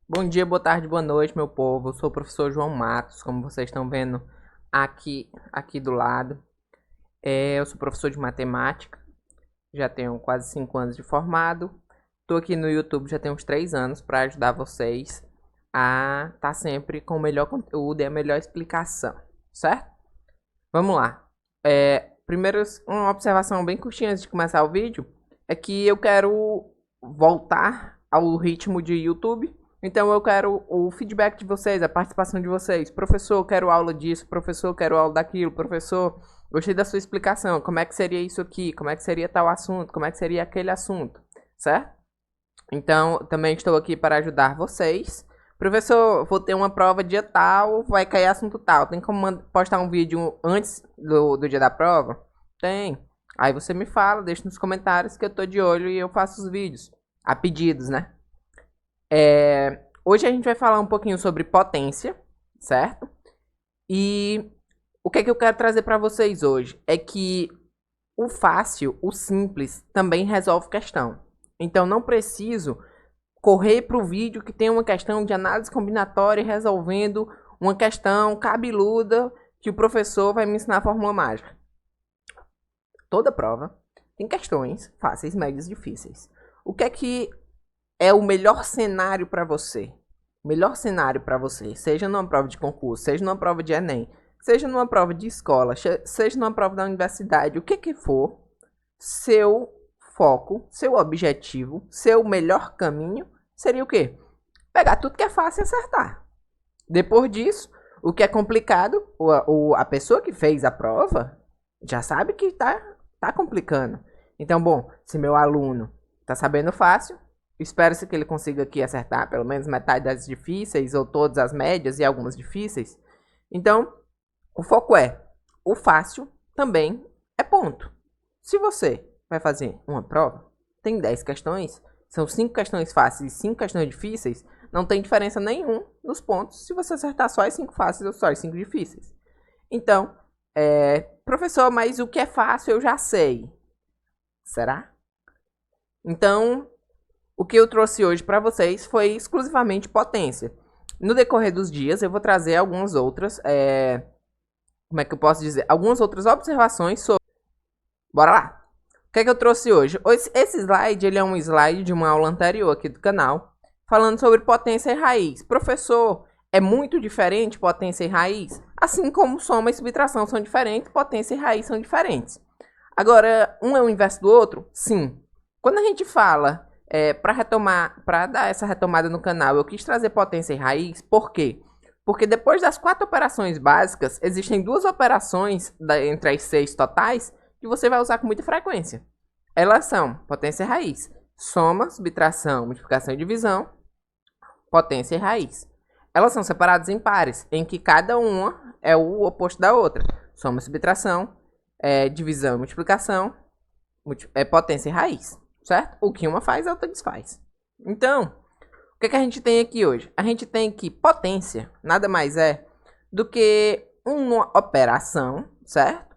Bom dia, boa tarde, boa noite, meu povo. Eu sou o professor João Matos, como vocês estão vendo aqui do lado. Eu sou professor de matemática, já tenho quase 5 anos de formado. Estou aqui no YouTube já tem uns 3 anos para ajudar vocês a estar sempre com o melhor conteúdo e a melhor explicação, certo? Vamos lá. Primeiro, uma observação bem curtinha antes de começar o vídeo é que eu quero voltar ao ritmo de YouTube. Então eu quero o feedback de vocês, a participação de vocês. Professor, eu quero aula disso. Professor, eu quero aula daquilo. Professor, gostei da sua explicação. Como é que seria isso aqui? Como é que seria tal assunto? Como é que seria aquele assunto? Certo? Então, também estou aqui para ajudar vocês. Professor, vou ter uma prova dia tal, vai cair assunto tal. Tem como postar um vídeo antes do dia da prova? Tem. Aí você me fala, deixa nos comentários que eu tô de olho e eu faço os vídeos. A pedidos, né? Hoje a gente vai falar um pouquinho sobre potência, certo? E o que é que eu quero trazer para vocês hoje é que o fácil, o simples, também resolve questão. Então não preciso correr para o vídeo que tem uma questão de análise combinatória resolvendo uma questão cabeluda que o professor vai me ensinar a fórmula mágica. Toda prova tem questões fáceis, médias, difíceis. O que é o melhor cenário para você? O melhor cenário para você, seja numa prova de concurso, seja numa prova de Enem, seja numa prova de escola, seja numa prova da universidade, o que for, seu foco, seu objetivo, seu melhor caminho seria o quê? Pegar tudo que é fácil e acertar. Depois disso, o que é complicado, a pessoa que fez a prova já sabe que tá complicando. Então, bom, se meu aluno tá sabendo fácil, espero-se que ele consiga aqui acertar pelo menos metade das difíceis, ou todas as médias e algumas difíceis. Então, o foco o fácil também é ponto. Se você vai fazer uma prova, tem 10 questões, são 5 questões fáceis e 5 questões difíceis, não tem diferença nenhuma nos pontos se você acertar só as 5 fáceis ou só as 5 difíceis. Então, professor, mas o que é fácil eu já sei. Será? Então, o que eu trouxe hoje para vocês foi exclusivamente potência. No decorrer dos dias, eu vou trazer algumas outras, como é que eu posso dizer? Algumas outras observações sobre... Bora lá! O que é que eu trouxe hoje? Esse slide, ele é um slide de uma aula anterior aqui do canal, falando sobre potência e raiz. Professor, é muito diferente potência e raiz? Assim como soma e subtração são diferentes, potência e raiz são diferentes. Agora, um é o inverso do outro? Sim. Quando a gente fala... para dar essa retomada no canal, eu quis trazer potência e raiz, por quê? Porque depois das 4 operações básicas, existem 2 operações entre as 6 totais que você vai usar com muita frequência. Elas são potência e raiz, soma, subtração, multiplicação e divisão, potência e raiz. Elas são separadas em pares, em que cada uma é o oposto da outra. Soma, subtração, divisão e multiplicação, potência e raiz. Certo? O que uma faz, a outra desfaz. Então, o que a gente tem aqui hoje? A gente tem que potência nada mais é do que uma operação, certo?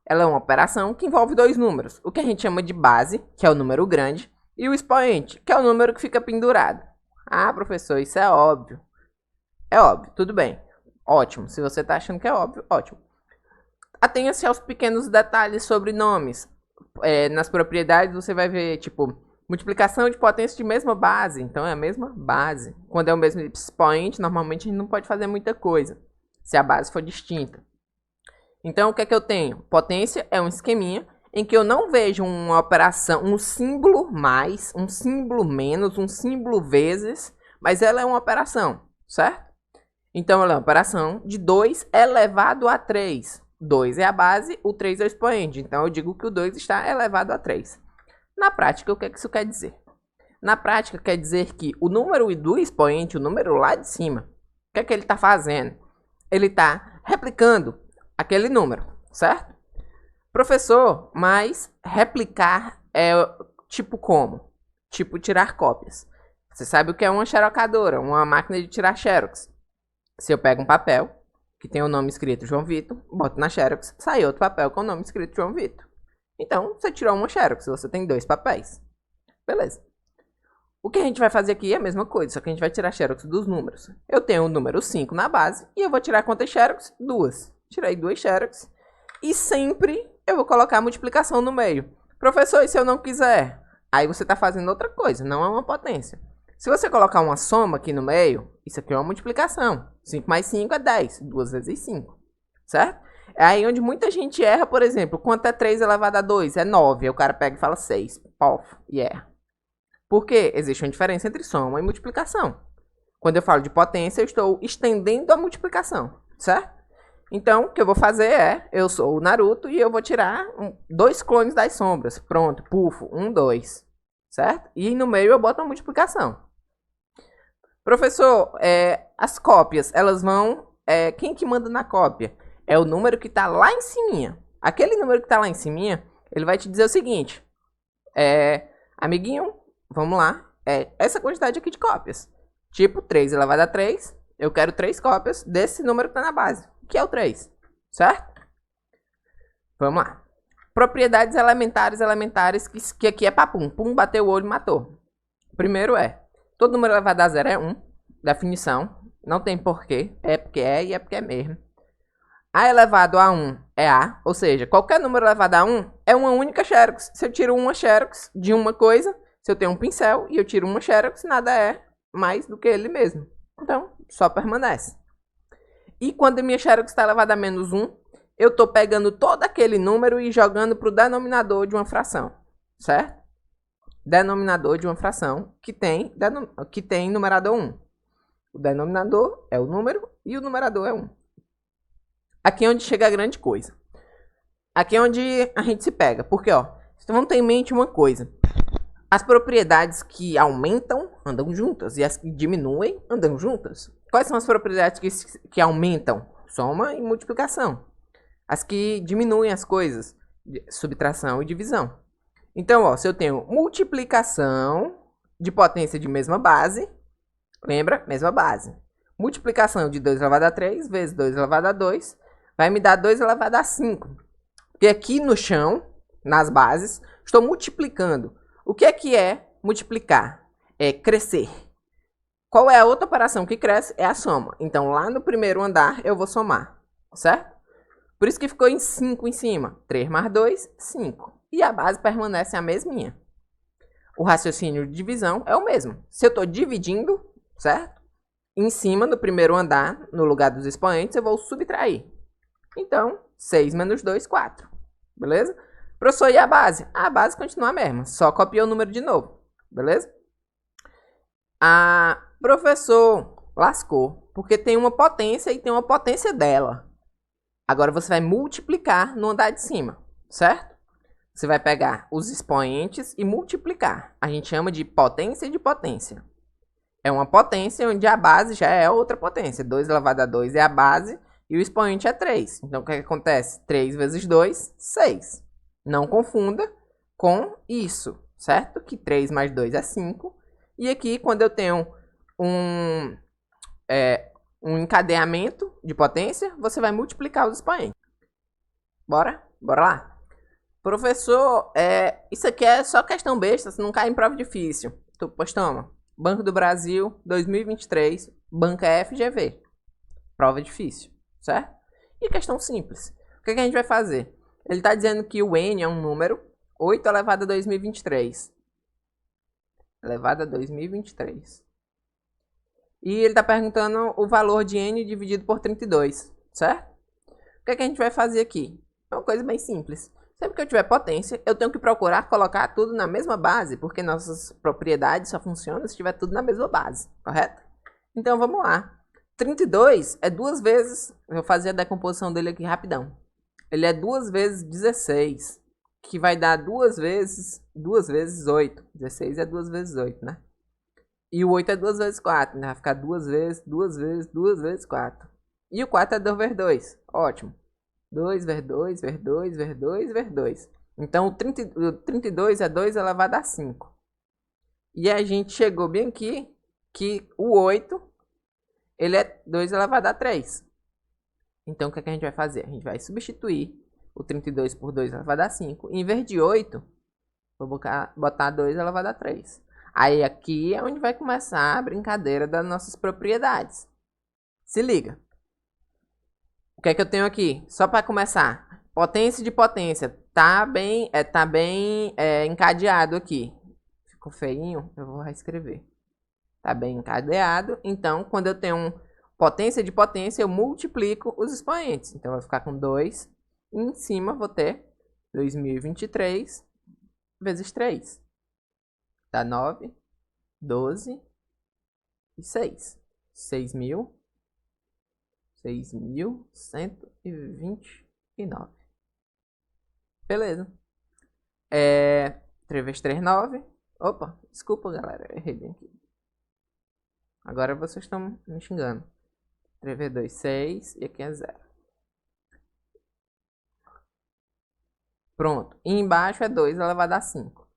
Ela é uma operação que envolve 2 números. O que a gente chama de base, que é o número grande, e o expoente, que é o número que fica pendurado. Ah, professor, isso é óbvio. É óbvio, tudo bem. Ótimo. Se você está achando que é óbvio, ótimo. Atenha-se aos pequenos detalhes sobre nomes. Nas propriedades você vai ver, tipo, multiplicação de potência de mesma base. Então é a mesma base. Quando é o mesmo expoente, normalmente a gente não pode fazer muita coisa, se a base for distinta. Então o que é que eu tenho? Potência é um esqueminha em que eu não vejo uma operação, um símbolo mais, um símbolo menos, um símbolo vezes, mas ela é uma operação, certo? Então ela é uma operação de 2 elevado a 3. 2 é a base, o 3 é o expoente. Então eu digo que o 2 está elevado a 3. Na prática, o que é que isso quer dizer? Na prática, quer dizer que o número do expoente, o número lá de cima, o que é que ele está fazendo? Ele está replicando aquele número, certo? Professor, mas replicar é tipo como? Tipo tirar cópias. Você sabe o que é uma xerocadora, uma máquina de tirar xerox. Se eu pego um papel que tem o nome escrito João Vitor, boto na xerox, sai outro papel com o nome escrito João Vitor. Então, você tirou uma xerox, você tem 2 papéis. Beleza. O que a gente vai fazer aqui é a mesma coisa, só que a gente vai tirar xerox dos números. Eu tenho o número 5 na base e eu vou tirar quantas xerox? 2. Tirei 2 xerox e sempre eu vou colocar a multiplicação no meio. Professor, e se eu não quiser? Aí você está fazendo outra coisa, não é uma potência. Se você colocar uma soma aqui no meio, isso aqui é uma multiplicação. 5 mais 5 é 10, 2 vezes 5, certo? É aí onde muita gente erra, por exemplo, quanto é 3 elevado a 2? É 9, aí o cara pega e fala 6, pof, e erra. Por quê? Existe uma diferença entre soma e multiplicação. Quando eu falo de potência, eu estou estendendo a multiplicação, certo? Então, o que eu vou fazer é, eu sou o Naruto e eu vou tirar 2 clones das sombras. Pronto, pufo, 1, 2, certo? E no meio eu boto a multiplicação. Professor, as cópias, elas vão... quem que manda na cópia? É o número que está lá em cima. Aquele número que está lá em cima, ele vai te dizer o seguinte. Amiguinho, vamos lá. Essa quantidade aqui de cópias. Tipo, 3 elevado a 3. Eu quero 3 cópias desse número que está na base. Que é o 3. Certo? Vamos lá. Propriedades elementares, que aqui é papum. Pum, bateu o olho e matou. Primeiro todo número elevado a 0 é 1. Definição. Não tem porquê. É porque é e é porque é mesmo. A elevado a 1 é A. Ou seja, qualquer número elevado a 1 é uma única xerox. Se eu tiro uma xerox de uma coisa, se eu tenho um pincel e eu tiro uma xerox, nada é mais do que ele mesmo. Então, só permanece. E quando a minha xerox está elevada a menos 1, eu estou pegando todo aquele número e jogando para o denominador de uma fração. Certo? Denominador de uma fração que tem numerador 1. O denominador é o número e o numerador é 1. Aqui é onde chega a grande coisa. Aqui é onde a gente se pega. Porque, vamos ter em mente uma coisa. As propriedades que aumentam, andam juntas. E as que diminuem, andam juntas. Quais são as propriedades que aumentam? Soma e multiplicação. As que diminuem as coisas, subtração e divisão. Então, se eu tenho multiplicação de potência de mesma base, lembra? Mesma base. Multiplicação de 2 elevado a 3 vezes 2 elevado a 2 vai me dar 2 elevado a 5. Porque aqui no chão, nas bases, estou multiplicando. O que é multiplicar? É crescer. Qual é a outra operação que cresce? É a soma. Então, lá no primeiro andar, eu vou somar. Certo? Por isso que ficou em 5 em cima. 3 mais 2, 5. E a base permanece a mesminha. O raciocínio de divisão é o mesmo. Se eu estou dividindo, certo? Em cima, no primeiro andar, no lugar dos expoentes, eu vou subtrair. Então, 6 menos 2, 4. Beleza? Professor, e a base? A base continua a mesma. Só copiou o número de novo. Beleza? Professor, lascou. Porque tem uma potência e tem uma potência dela. Agora você vai multiplicar no andar de cima, certo? Você vai pegar os expoentes e multiplicar. A gente chama de potência de potência. É uma potência onde a base já é outra potência. 2 elevado a 2 é a base e o expoente é 3. Então o que acontece? 3 vezes 2, 6. Não confunda com isso, certo? Que 3 mais 2 é 5. E aqui, quando eu tenho um encadeamento de potência, você vai multiplicar os expoentes. Bora? Bora lá? Professor, isso aqui é só questão besta, se não cai em prova difícil. Pois toma. Banco do Brasil, 2023, banca FGV. Prova difícil, certo? E questão simples. O que a gente vai fazer? Ele está dizendo que o N é um número, 8 elevado a 2023. Elevado a 2023. E ele está perguntando o valor de N dividido por 32, certo? O que a gente vai fazer aqui? É uma coisa bem simples. Sempre que eu tiver potência, eu tenho que procurar colocar tudo na mesma base, porque nossas propriedades só funcionam se tiver tudo na mesma base, correto? Então vamos lá. 32 é 2 vezes, eu vou fazer a decomposição dele aqui rapidão. Ele é 2 vezes 16, que vai dar 2 vezes 8. 16 é 2 vezes 8, né? E o 8 é 2 vezes 4, né? Vai ficar 2 vezes 4. E o 4 é 2 vezes 2, ótimo. 2 vezes 2, vezes 2, vezes 2, vezes 2. Então, o 32 é 2 elevado a 5. E a gente chegou bem aqui, que o 8, ele é 2 elevado a 3. Então, o que a gente vai fazer? A gente vai substituir o 32 por 2 elevado a 5. Em vez de 8, vou botar 2 elevado a 3. Aí aqui é onde vai começar a brincadeira das nossas propriedades. Se liga. O que é que eu tenho aqui? Só para começar. Potência de potência. Tá bem encadeado aqui. Ficou feinho? Eu vou reescrever. Tá bem encadeado. Então, quando eu tenho potência de potência, eu multiplico os expoentes. Então, vai ficar com 2. E em cima, vou ter 2023 vezes 3. Dá 9, 12 e 6. 6.129. Beleza. 3 vezes 3, 9. Opa, desculpa, galera. Eu errei bem aqui. Agora vocês estão me xingando. 3 vezes 2, 6. E aqui é 0. Pronto. E embaixo é 2 elevado a 5.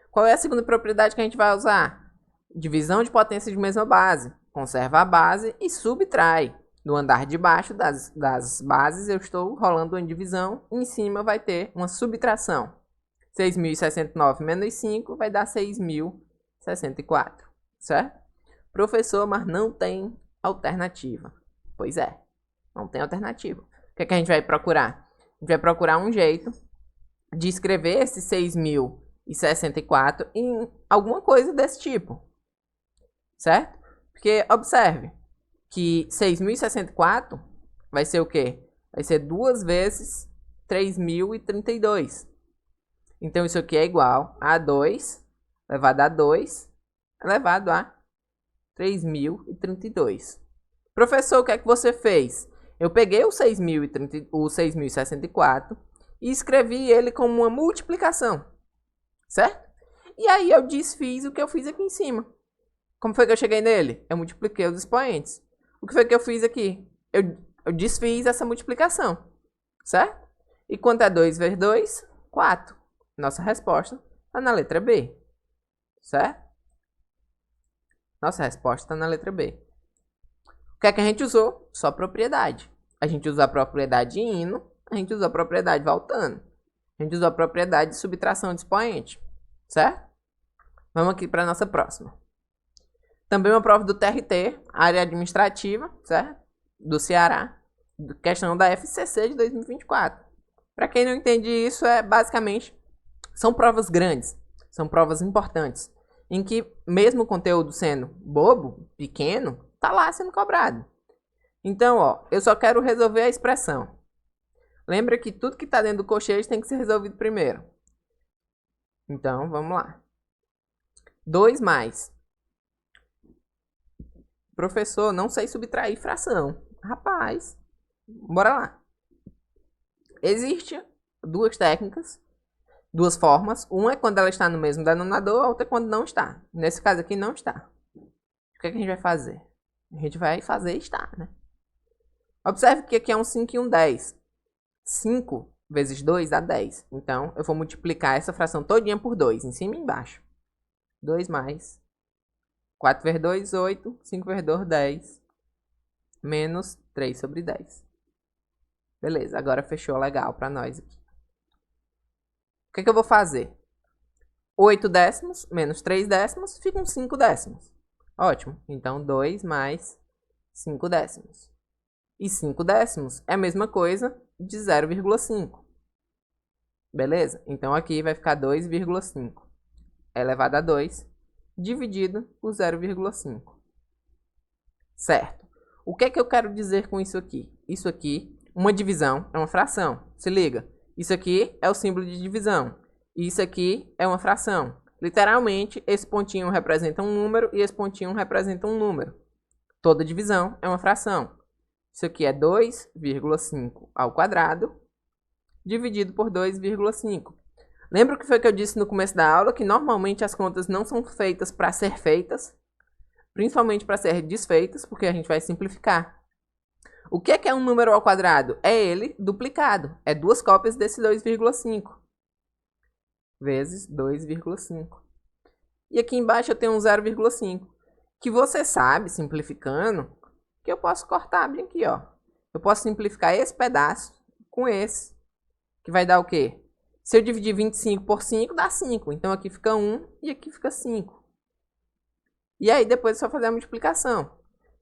Qual é a segunda propriedade que a gente vai usar? Divisão de potência de mesma base. Conserva a base e subtrai. No andar de baixo das bases eu estou rolando uma divisão. E em cima vai ter uma subtração. 6.069 menos 5 vai dar 6.064. Certo? Professor, mas não tem alternativa. Pois é, não tem alternativa. O que é que a gente vai procurar? A gente vai procurar um jeito de escrever esse 6.064 em alguma coisa desse tipo. Certo? Porque, observe, que 6.064 vai ser o quê? Vai ser 2 vezes 3.032. Então, isso aqui é igual a 2 elevado a 2 elevado a 3.032. Professor, o que é que você fez? Eu peguei o 6.064 e escrevi ele como uma multiplicação. Certo? E aí eu desfiz o que eu fiz aqui em cima. Como foi que eu cheguei nele? Eu multipliquei os expoentes. O que foi que eu fiz aqui? Eu desfiz essa multiplicação. Certo? E quanto é 2 vezes 2? 4. Nossa resposta está na letra B. Certo? Nossa resposta está na letra B. O que é que a gente usou? Só propriedade. A gente usou a propriedade indo, a gente usou a propriedade voltando. A gente usou a propriedade de subtração de expoente. Certo? Vamos aqui para a nossa próxima. Também uma prova do TRT, área administrativa, certo? Do Ceará. Questão da FCC de 2024. Para quem não entende isso, basicamente, são provas grandes. São provas importantes. Em que, mesmo o conteúdo sendo bobo, pequeno, tá lá sendo cobrado. Então, ó, eu só quero resolver a expressão. Lembra que tudo que está dentro do colchete tem que ser resolvido primeiro. Então, vamos lá. 2 mais. Professor, não sei subtrair fração. Rapaz, bora lá. Existem 2 técnicas, 2 formas. Uma é quando ela está no mesmo denominador, a outra é quando não está. Nesse caso aqui, não está. O que é que a gente vai fazer? A gente vai fazer estar, né? Observe que aqui é um 5 e um 10. 5 vezes 2 dá 10. Então, eu vou multiplicar essa fração todinha por 2, em cima e embaixo. 2 mais 4 vezes 2, 8. 5 vezes 2, 10. Menos 3 sobre 10. Beleza, agora fechou legal para nós aqui. O que é que eu vou fazer? 8 décimos menos 3 décimos ficam 5 décimos. Ótimo. Então, 2 mais 5 décimos. E 5 décimos é a mesma coisa de 0,5. Beleza? Então, aqui vai ficar 2,5 elevado a 2 dividido por 0,5. Certo. O que é que eu quero dizer com isso aqui? Isso aqui, uma divisão é uma fração. Se liga. Isso aqui é o símbolo de divisão. E isso aqui é uma fração. Literalmente, esse pontinho representa um número e esse pontinho representa um número. Toda divisão é uma fração. Isso aqui é 2,5 ao quadrado dividido por 2,5. Lembra o que foi que eu disse no começo da aula? Que normalmente as contas não são feitas para ser feitas, principalmente para ser desfeitas, porque a gente vai simplificar. O que é um número ao quadrado? É ele duplicado. É 2 cópias desse 2,5. Vezes 2,5. E aqui embaixo eu tenho um 0,5. Que você sabe, simplificando, que eu posso cortar bem aqui, ó. Eu posso simplificar esse pedaço com esse. Que vai dar o quê? Se eu dividir 25 por 5, dá 5. Então aqui fica 1 e aqui fica 5. E aí depois é só fazer a multiplicação.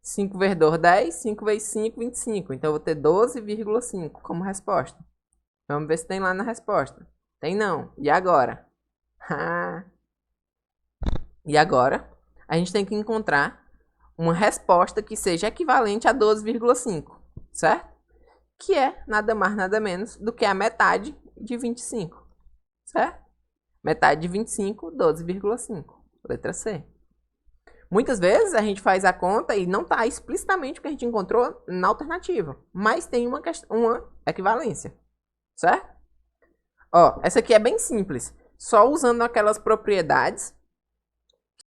5 vezes 2, 10. 5 vezes 5, 25. Então eu vou ter 12,5 como resposta. Vamos ver se tem lá na resposta. Tem não. E agora? E agora? A gente tem que encontrar uma resposta que seja equivalente a 12,5. Certo? Que é nada mais, nada menos do que a metade de 25. Certo? Metade de 25, 12,5. Letra C. Muitas vezes a gente faz a conta e não está explicitamente o que a gente encontrou na alternativa. Mas tem uma equivalência. Certo? Ó, essa aqui é bem simples. Só usando aquelas propriedades